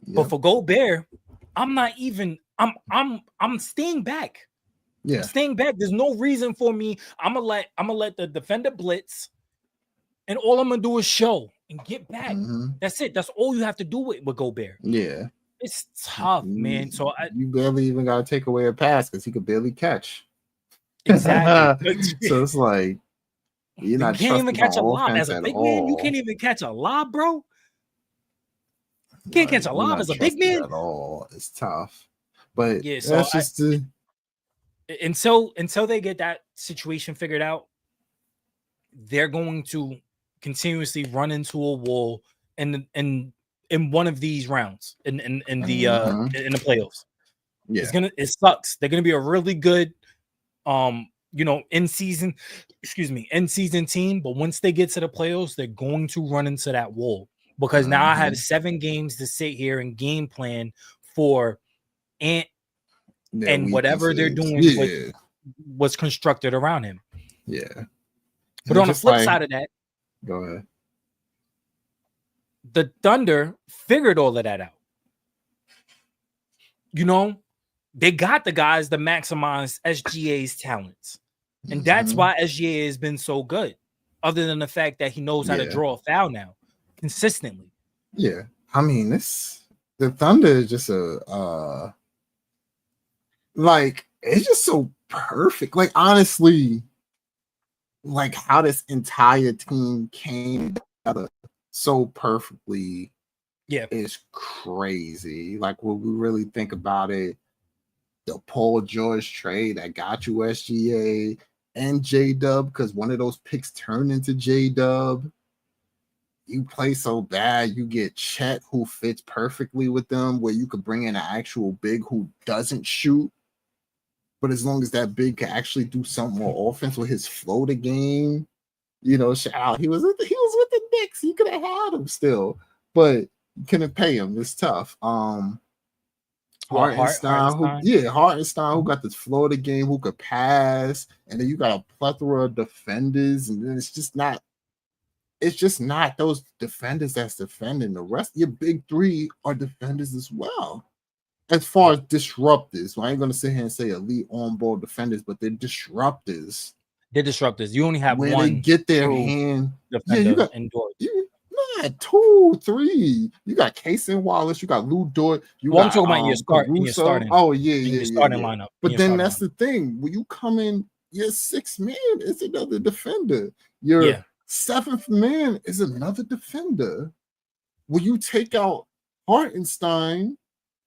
Yep. But for Gobert, I'm staying back. Yeah. I'm staying back. There's no reason for me. I'm gonna let the defender blitz, and all I'm gonna do is show and get back. That's it. That's all you have to do with Gobert. Yeah. It's tough, man. So you barely even gotta take away a pass because he could barely catch. Exactly. So it's like, you can't even catch a lob as a big man. You can't even catch a lob, bro. You can't catch a lob as a big man at all. It's tough, but yeah. So that's just until they get that situation figured out, they're going to continuously run into a wall in one of these rounds in the playoffs. Yeah, it sucks. They're gonna be a really good end season team, but once they get to the playoffs, they're going to run into that wall, because now I have 7 games to sit here and game plan for Ant and whatever they're doing with what's constructed around him. Yeah. But on the flip side of that, go ahead. The Thunder figured all of that out. They got the guys to maximize SGA's talents. And that's why SGA has been so good, other than the fact that he knows how to draw a foul now consistently. Yeah. I mean, the Thunder is just it's just so perfect. Like, honestly, like how this entire team came together so perfectly is crazy. Like, when we really think about it, the Paul George trade that got you SGA and J-Dub, because one of those picks turned into J-Dub. You play so bad, you get Chet, who fits perfectly with them, where you could bring in an actual big who doesn't shoot, but as long as that big can actually do something more offense with his floater game, shout out. He was with the Knicks. You could have had him still, but you couldn't pay him. It's tough. Hartenstein, who got this Florida game, who could pass, and then you got a plethora of defenders, and then it's just not those defenders that's defending. The rest of your big 3 are defenders as well. As far as disruptors, I ain't gonna sit here and say elite on-ball defenders, but they're disruptors. They're disruptors. You only have when one. They get their hand. Yeah, you got indoors. Yeah, 2, 3. You got Casey Wallace, you got Lou Dort, you Well, I'm got talking about in your Caruso. starting. Oh, In your starting lineup. But then that's the thing. When you come in, your 6th man is another defender. Your 7th man is another defender. When you take out Hartenstein,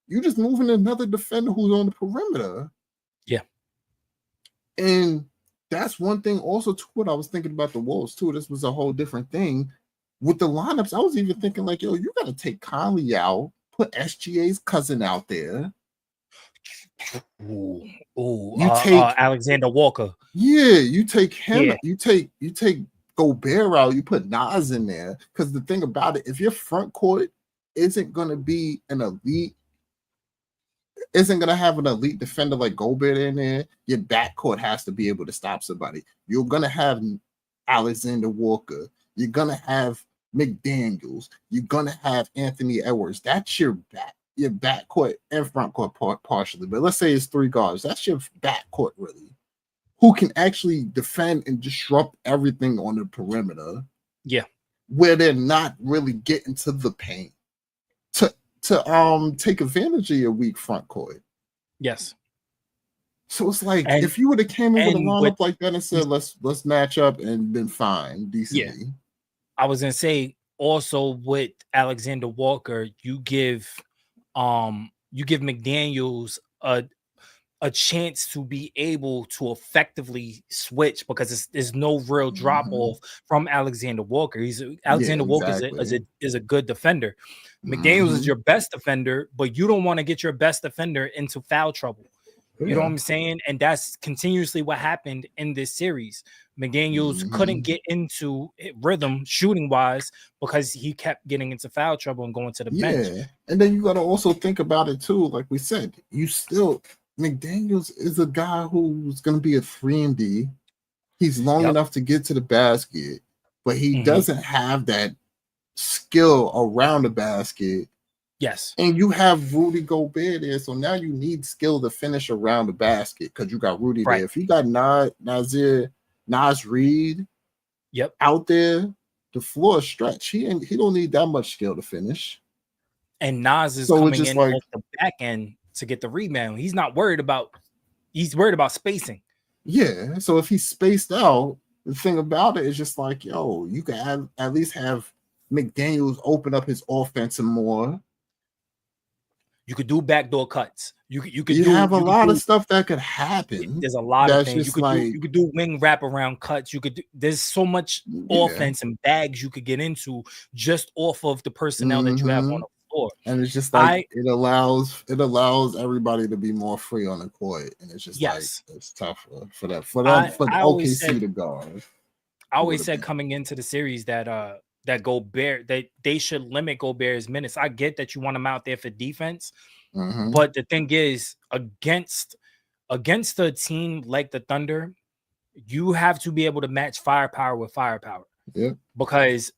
you just moving another defender who's on the perimeter. Yeah. And that's one thing also too, what I was thinking about the Wolves too. This was a whole different thing. With the lineups, I was even thinking like, yo, you got to take Conley out, put SGA's cousin out there. You take Alexander Walker. Yeah, you take him. Yeah. You take Gobert out. You put Nas in there because the thing about it, if your front court isn't going to be an elite, isn't going to have an elite defender like Gobert in there, your backcourt has to be able to stop somebody. You're going to have Alexander Walker. You're going to have McDaniels. You're going to have Anthony Edwards. That's your backcourt and front court partially. But let's say it's 3 guards. That's your backcourt, really, who can actually defend and disrupt everything on the perimeter. Yeah. Where they're not really getting to the paint to take advantage of your weak front court. Yes. So it's like if you would have came in with a lineup like that and said let's match up and been fine decently. Yeah. I was gonna say also with Alexander Walker, you give McDaniels a chance to be able to effectively switch because there's no real drop off from Alexander Walker. Walker is a good defender. McDaniels is your best defender, but you don't want to get your best defender into foul trouble. Yeah. You know what I'm saying? And that's continuously what happened in this series. McDaniels couldn't get into rhythm shooting wise because he kept getting into foul trouble and going to the bench. Yeah, and then you got to also think about it too. Like we said, McDaniels is a guy who's going to be a 3-and-D. He's long enough to get to the basket, but he doesn't have that skill around the basket. Yes. And you have Rudy Gobert there, so now you need skill to finish around the basket because you got Rudy there. If you got Nas Reed out there, the floor is stretched. He don't need that much skill to finish. And Nas is coming in off the back end to get the rebound. He's worried about spacing. Yeah. So if he's spaced out, the thing about it is just like, yo, you can at least have McDaniels open up his offense some more. You could do backdoor cuts. You have a lot of stuff that could happen. There's a lot of things you could do wing wraparound cuts. There's so much offense and bags you could get into just off of the personnel that you have on the floor. And it's just like it allows everybody to be more free on the court. And it's just like it's tough for OKC to guard. I always said coming into the series that Gobert, they should limit Gobert's minutes. I get that you want him out there for defense, but the thing is, against a team like the Thunder, you have to be able to match firepower with firepower. Yeah, because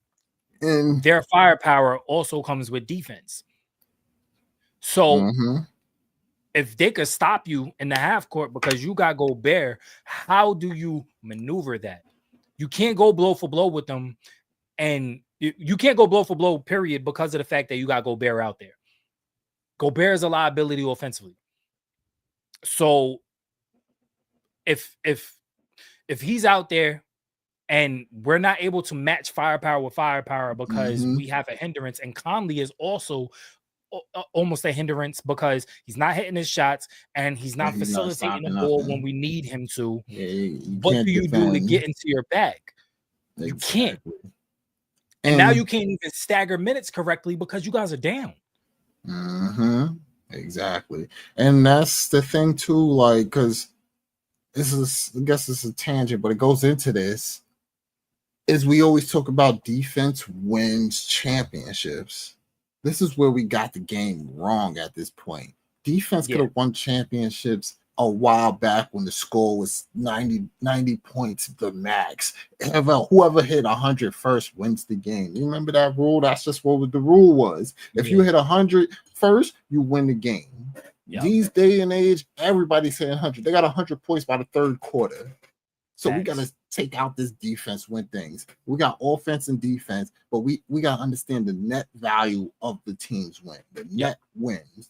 their firepower also comes with defense. So if they could stop you in the half court because you got Gobert, how do you maneuver that? You can't go blow for blow with them. And you can't go blow for blow, period, because of the fact that you got Gobert out there. Gobert is a liability offensively. So if he's out there and we're not able to match firepower with firepower because we have a hindrance, and Conley is also almost a hindrance because he's not hitting his shots and he's not facilitating the ball when we need him to. What do you do to get into your bag? You can't. And now you can't even stagger minutes correctly because you guys are down. Exactly. And that's the thing too, like, because I guess it's a tangent, but it goes into this, is we always talk about defense wins championships. This is where we got the game wrong at this point. Defense could have won championships a while back when the score was 90 points the max. Whoever hit 100 first wins the game. You remember that rule? That's just what the rule was. If you hit 100 first, you win the game. These day and age, everybody's hitting 100. They got 100 points by the third quarter. So we got to take out this defense, win things. We got offense and defense, but we got to understand the net value of the team's win, the net wins.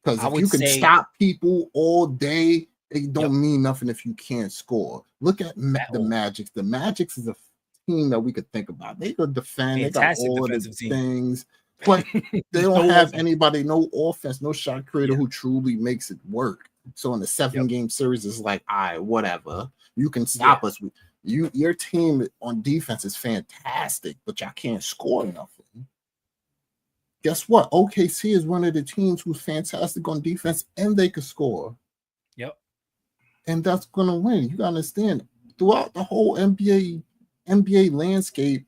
Because if you can stop people all day, it don't mean nothing if you can't score. Look at the Magic. The Magic is a team that we could think about. They could defend. Fantastic, they got all of the things, but they don't have anybody, no offense, no shot creator who truly makes it work. So in the 7-game series, it's like, all right, whatever. You can stop us. Your team on defense is fantastic, but y'all can't score nothing. Guess what? OKC is one of the teams who's fantastic on defense, and they could score. Yep. And that's gonna win. You gotta understand, throughout the whole NBA landscape,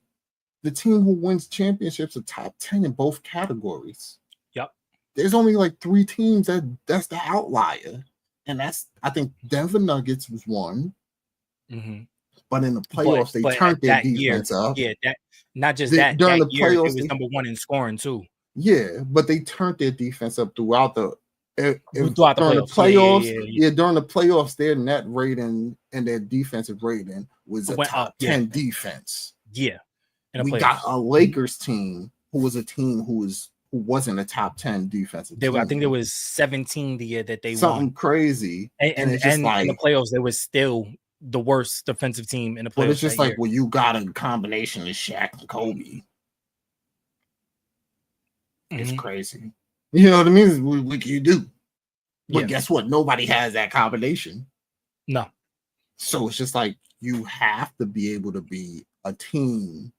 the team who wins championships are top 10 in both categories. Yep. There's only like 3 teams that's the outlier. And I think Denver Nuggets was one. Mm-hmm. But in the playoffs, they turned their defense up. Yeah, not just that. During the playoffs, it was number 1 in scoring too. Yeah, but they turned their defense up throughout the playoffs. During the playoffs, their net rating and their defensive rating was a top 10 defense. Yeah. We got a Lakers team who was a team who wasn't a top 10 defensive team. I think there was 17 the year that they something won. Crazy. And it's just like in the playoffs, they was still the worst defensive team in the playoffs. But it's just like, well, you got a combination of Shaq and Kobe. It's crazy. You know what I mean? What can you do? But guess what? Nobody has that combination. No. So it's just like you have to be able to be a team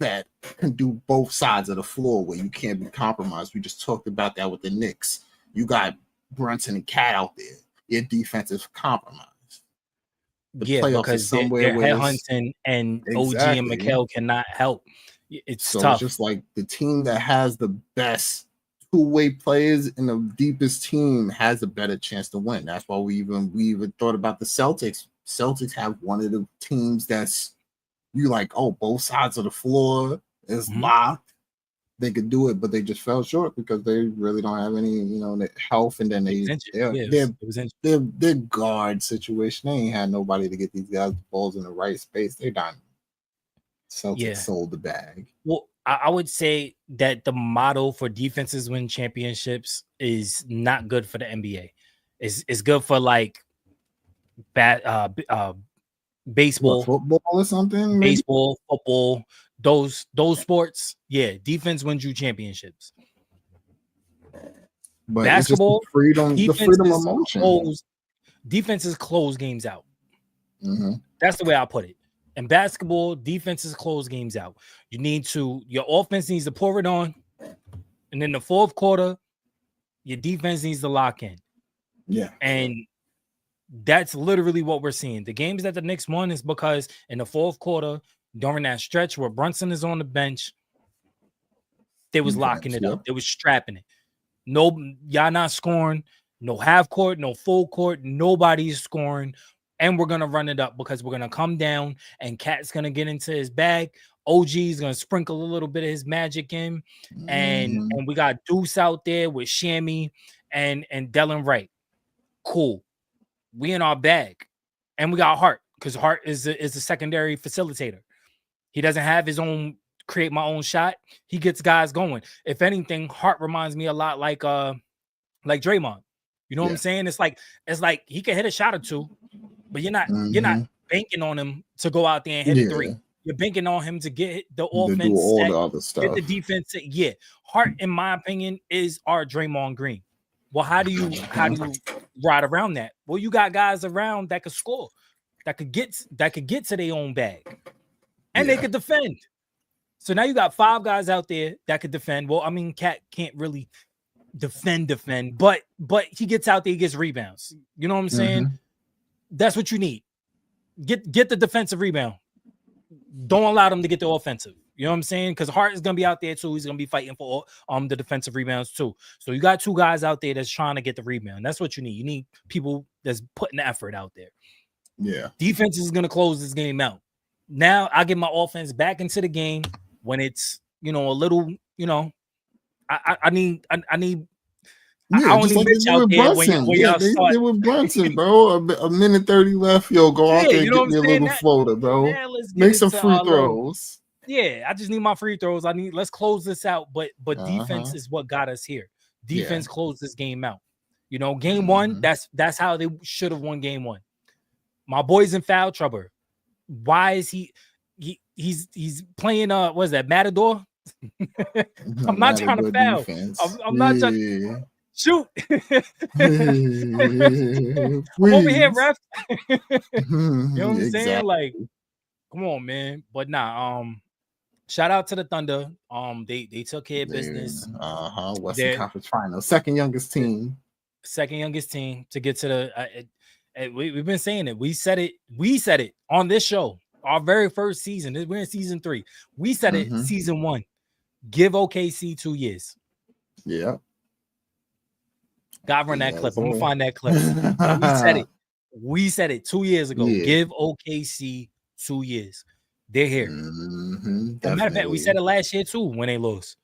that can do both sides of the floor where you can't be compromised. We just talked about that with the Knicks. You got Brunson and Cat out there. Your defense is compromised. Because they're headhunting and OG and Mikal cannot help. It's tough. It's just like the team that has the best two-way players and the deepest team has a better chance to win. That's why we even thought about the Celtics. Celtics have one of the teams that's you like, oh, both sides of the floor is locked. They could do it, but they just fell short because they really don't have any, health. And then their guard situation, they ain't had nobody to get these guys the balls in the right space. They're done. Celtics sold the bag. Well, I would say that the model for defenses win championships is not good for the NBA. It's good for like baseball, football or something. Maybe? Baseball, football, those sports. Yeah, defense wins you championships. But basketball, it's just the freedom of motion. Defenses close games out. Mm-hmm. That's the way I put it. In basketball, defenses close games out. Your offense needs to pour it on. And in the fourth quarter, your defense needs to lock in. Yeah. And that's literally what we're seeing. The games that the Knicks won is because in the fourth quarter, during that stretch where Brunson is on the bench, they was locking it up. They was strapping it. No, y'all not scoring. No half court, no full court. Nobody's scoring. And we're going to run it up because we're going to come down and Cat's going to get into his bag. OG is going to sprinkle a little bit of his magic in. And we got Deuce out there with Shammy and Delon Wright. Cool. We in our bag. And we got Hart because Hart is a secondary facilitator. He doesn't have his own create my own shot. He gets guys going. If anything, Hart reminds me a lot like Draymond. You know what I'm saying? It's like he can hit a shot or two, but you're not banking on him to go out there and hit a three. You're banking on him to get the offense, do all the other stuff. Get the defense. Hart, in my opinion, is our Draymond Green. Well, how do you ride around that? Well, you got guys around that could score, that could get to their own bag, and they could defend. So now you got 5 guys out there that could defend. Well, I mean, Cat can't really defend, but he gets out there, he gets rebounds. You know what I'm saying? That's what you need. Get the defensive rebound. Don't allow them to get the offensive. You know what I'm saying? Because Hart is gonna be out there too. He's gonna be fighting for the defensive rebounds too. So you got 2 guys out there that's trying to get the rebound. That's what you need. You need people that's putting the effort out there. Yeah. Defense is gonna close this game out. Now I get my offense back into the game when it's a little, I need Yeah, just like they did with Brunson. when Yeah, y'all they start. did with Brunson, bro. A minute 30 left. Yo, go out there and You know get what me a I'm saying? little floater, bro. Now let's get Make some into free throws. I just need my free throws. Let's close this out. But defense is what got us here. Defense closed this game out. You know, game one, that's how they should have won game one. My boy's in foul trouble. Why is he's playing what is that, Matador? I'm not trying to foul. I'm not trying to shoot. I'm over here, ref. You know what I'm saying? Like, come on, man. But shout out to the Thunder. They took care of business. Western Conference Finals, second youngest team to get to the. We've been saying it. We said it on this show. Our very first season. We're in season 3. We said it season 1. Give OKC 2 years. Yeah. Gotta run that clip. I'm gonna find that clip. We said it 2 years ago. Yeah. Give OKC 2 years. They're here. Matter of fact, we said it last year too when they lost.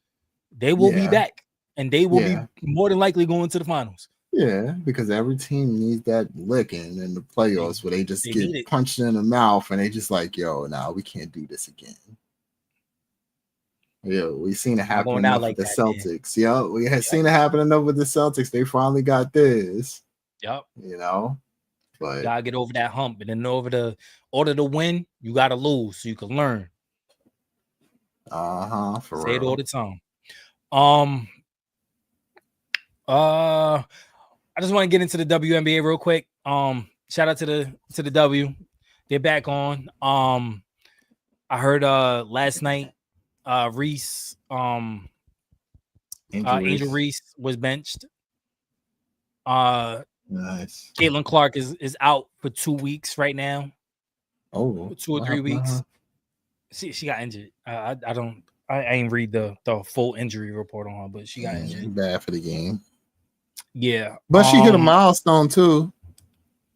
They will be back, and they will be more than likely going to the finals. Yeah, because every team needs that licking in the playoffs where they just get punched in the mouth and they just like, yo, nah, we can't do this again. Yeah, we seen it happen enough with the Celtics. Yeah, we had seen it happen enough with the Celtics. They finally got this. Yep. You know, but you gotta get over that hump, and then order to win, you gotta lose so you can learn. For Say real. it all the time. I just want to get into the WNBA real quick. Shout out to the W. They're back on. I heard last night Reese Angel Reese was benched. Nice. Caitlin Clark is out for 2 weeks right now. Oh, 2 or 3 weeks. She got injured. I ain't read the full injury report on her, but she got injured. Bad for the game. Yeah, but she hit a milestone too.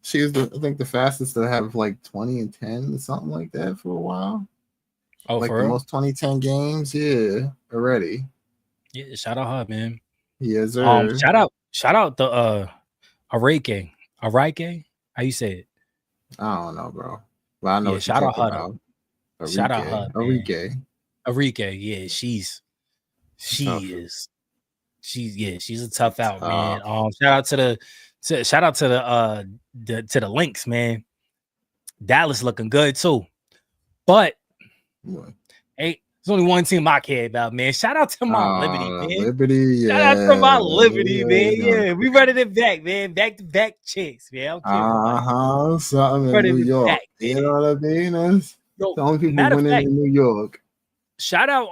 She was I think the fastest to have like 20 and 10 or something like that for a while. Oh, like for the real? most 2010 games, already. Yeah, shout out her, man. Yes, sir. Shout out the Arike. How you say it? I don't know, bro. But I know what shout you're out her. about. Shout out her. Arike. Yeah, she's a tough out, man. Shout out to the Lynx, man. Dallas looking good too. But hey, there's only one team I care about, man. Shout out to my Liberty, man. Liberty, Shout out to my Liberty, man. Yeah, we running it back, man. Back to back chicks, man. Something in New York. Back, you know what I mean? That's the only people winning in New York. Shout out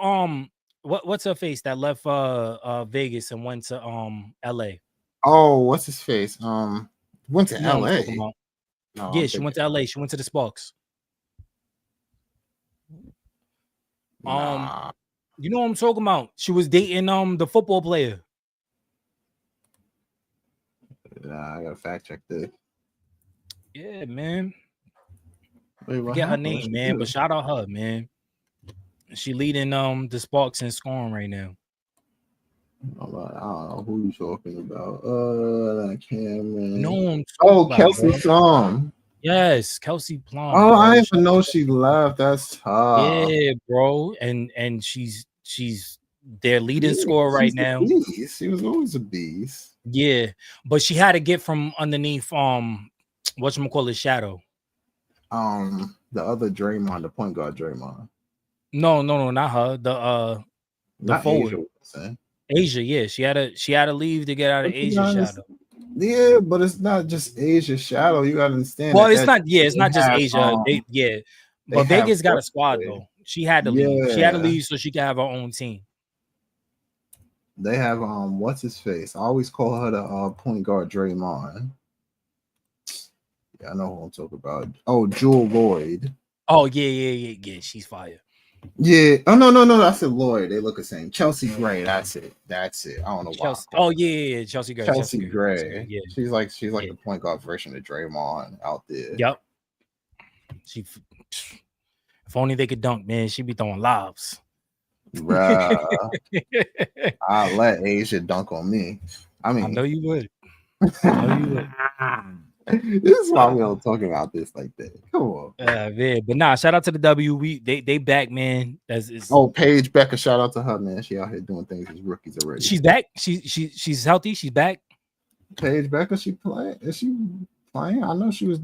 what's her face that left Vegas and went to LA. Oh, what's his face? Went to LA. No, yeah, she went to LA. She went to the Sparks. You know what I'm talking about? She was dating the football player. I gotta fact check this. Yeah, man. Wait, Forget her name, man. But shout out her, man. She leading the Sparks in scoring right now. I don't know who you talking about. I can't, man. No, Kelsey Plum. Yes, Kelsey Plum. Oh, bro. I didn't even know she left. That's tough. Yeah, bro. And she's their leading scorer right now. She was always a beast. Yeah, but she had to get from underneath whatchamacallit shadow. The other Draymond, the point guard Draymond. No, not her. The forward. Asia, yeah. She had to leave to get out of Asia's shadow. Yeah, but it's not just Asia's shadow. You gotta understand. Well, it's not just Asia. But Vegas got a squad though. She had to leave. She had to leave so she could have her own team. They have what's his face? I always call her the point guard Draymond. Yeah, I know who I'm talking about. Oh, Jewel Lloyd. Oh yeah. She's fire. Yeah. Oh no. I said Lloyd. They look the same. Chelsea Gray. That's it. I don't know why. Oh yeah. Chelsea Gray. Chelsea Gray. Yeah. She's like the point guard version of Draymond out there. Yep. If only they could dunk, man. She'd be throwing lobs. Bruh. I'll let Asia dunk on me. I mean, I know you would. I know you would. This is why we don't talk about this like that. Come on. Man. But nah, shout out to the W. They back, man. Paige Becker, shout out to her, man. She out here doing things as rookies already. She's back. She's healthy. She's back. Paige Becker, she playing? Is she playing? I know she was.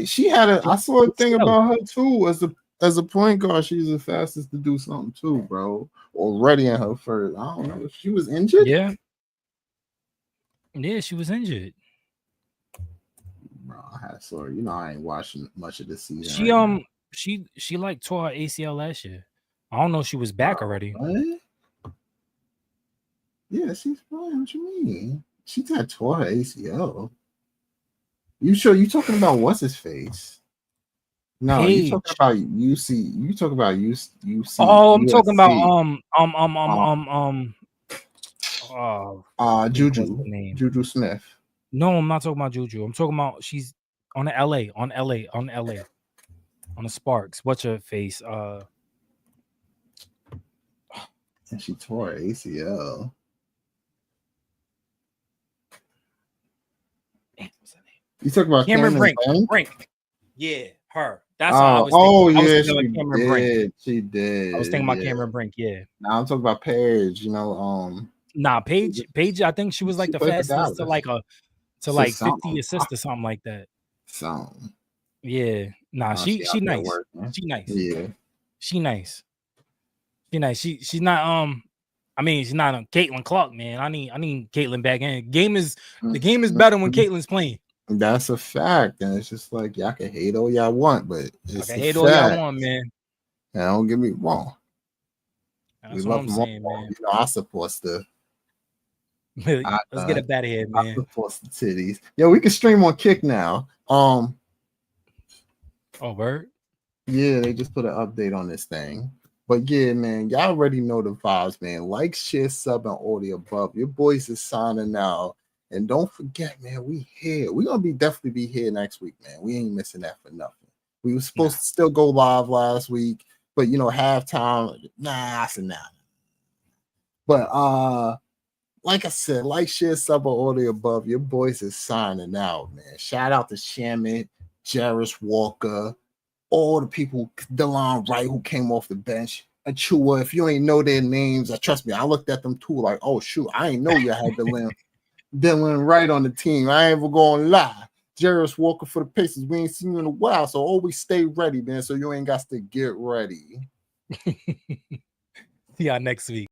She had a. I saw a thing about her too as a point guard. She's the fastest to do something too, bro. Already in her first. I don't know if she was injured. Yeah, she was injured. Bro, I saw her. You know, I ain't watching much of this season. She like tore her ACL last year. I don't know if she was back already. What? Yeah, she's playing. What you mean? She tore her ACL. You sure you talking about what's his face? No, you talking about UC. You talking about UC. Oh, I'm talking about Juju Smith. No, I'm not talking about Juju. I'm talking about she's on the LA on the Sparks. What's her face? And she tore her ACL. You talking about Cameron Brink? Yeah, her. That's what I was thinking. Oh, yeah, she did. I was thinking about Cameron Brink. Yeah. Now I'm talking about Paige. You know, Paige. I think she was like the fastest to like 50 assists or something like that. Yeah. Nah, she nice. She nice. Yeah. She nice. She's not I mean, she's not a Caitlin Clark, man. I need Caitlin back in. The game is better when Caitlin's playing. That's a fact, and it's just like y'all can hate all y'all want, but it's hate all y'all want, man. And don't get me wrong. That's what I'm saying, man. You know, I support the. Let's get it out of here, man. I support the titties. Yo, we can stream on Kick now. Oh, word? Yeah, they just put an update on this thing. But yeah, man, y'all already know the vibes, man. Like, share, sub, and all the above. Your boys is signing out. And don't forget, man, we here. We're going to definitely be here next week, man. We ain't missing that for nothing. We were supposed to still go live last week, but, you know, halftime, I said nah. But, like I said, like, share, sub, and all the above. Your boys is signing out, man. Shout out to Shamit, Jarris Walker, all the people, Delon Wright, who came off the bench. Achua, if you ain't know their names, trust me, I looked at them too, like, oh shoot, I ain't know you had Dylan Wright on the team. I ain't even gonna lie. Jarris Walker for the Pacers. We ain't seen you in a while, so always stay ready, man. So you ain't got to get ready. See y'all next week.